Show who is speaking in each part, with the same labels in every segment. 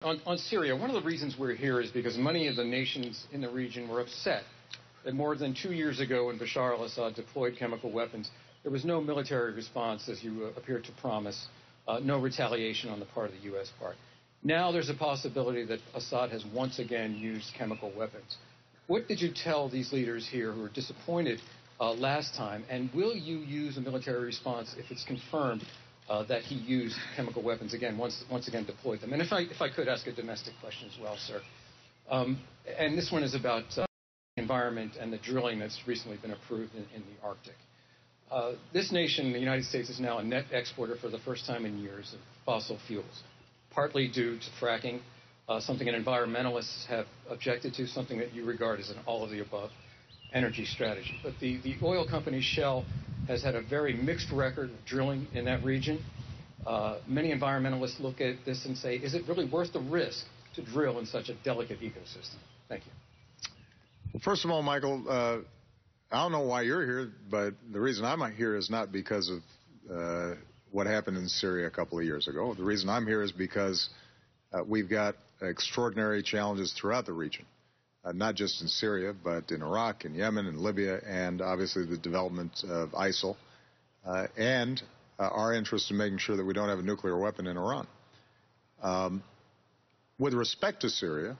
Speaker 1: On Syria, one of the reasons we're here is because many of the nations in the region were upset that more than 2 years ago when Bashar al-Assad deployed chemical weapons, there was no military response, as you appeared to promise, no retaliation on the part of the U.S. part. Now there's a possibility that Assad has once again used chemical weapons. What did you tell these leaders here who were disappointed last time, and will you use a military response if it's confirmed that he used chemical weapons again, once again deployed them? And if I could ask a domestic question as well, sir. And this one is about environment and the drilling that's recently been approved in the Arctic. This nation, the United States, is now a net exporter for the first time in years of fossil fuels, partly due to fracking, something that environmentalists have objected to, something that you regard as an all-of-the-above energy strategy. But the oil company Shell has had a very mixed record of drilling in that region. Many environmentalists look at this and say, is it really worth the risk to drill in such a delicate ecosystem? Thank you.
Speaker 2: Well, first of all, Michael, I don't know why you're here, but the reason I'm here is not because of what happened in Syria a couple of years ago. The reason I'm here is because we've got extraordinary challenges throughout the region. Not just in Syria, but in Iraq, in Yemen, in Libya, and obviously the development of ISIL, and our interest in making sure that we don't have a nuclear weapon in Iran. With respect to Syria,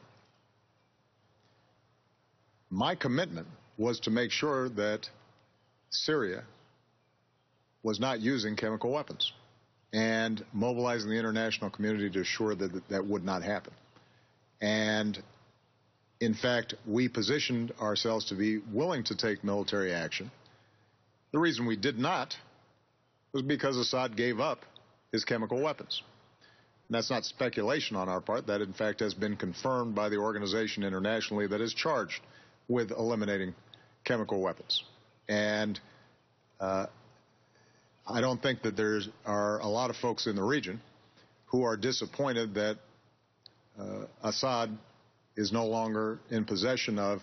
Speaker 2: my commitment was to make sure that Syria was not using chemical weapons and mobilizing the international community to assure that that would not happen. And in fact, we positioned ourselves to be willing to take military action. The reason we did not was because Assad gave up his chemical weapons. And that's not speculation on our part. That, in fact, has been confirmed by the organization internationally that is charged with eliminating chemical weapons. And I don't think that there are a lot of folks in the region who are disappointed that Assad is no longer in possession of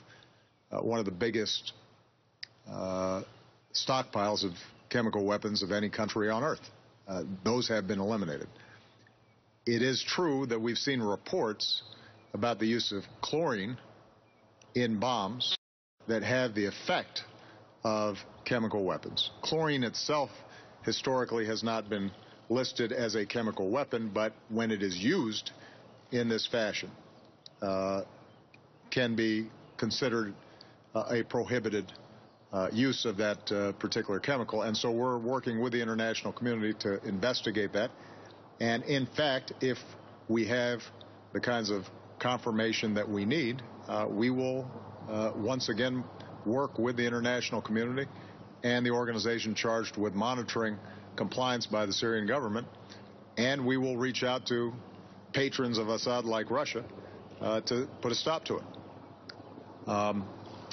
Speaker 2: one of the biggest stockpiles of chemical weapons of any country on earth. Those have been eliminated. It is true that we've seen reports about the use of chlorine in bombs that have the effect of chemical weapons. Chlorine itself historically has not been listed as a chemical weapon, but when it is used in this fashion, can be considered a prohibited use of that particular chemical. And so we're working with the international community to investigate that. And in fact, if we have the kinds of confirmation that we need, we will once again work with the international community and the organization charged with monitoring compliance by the Syrian government, and we will reach out to patrons of Assad like Russia to put a stop to it.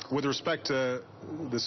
Speaker 2: With respect to the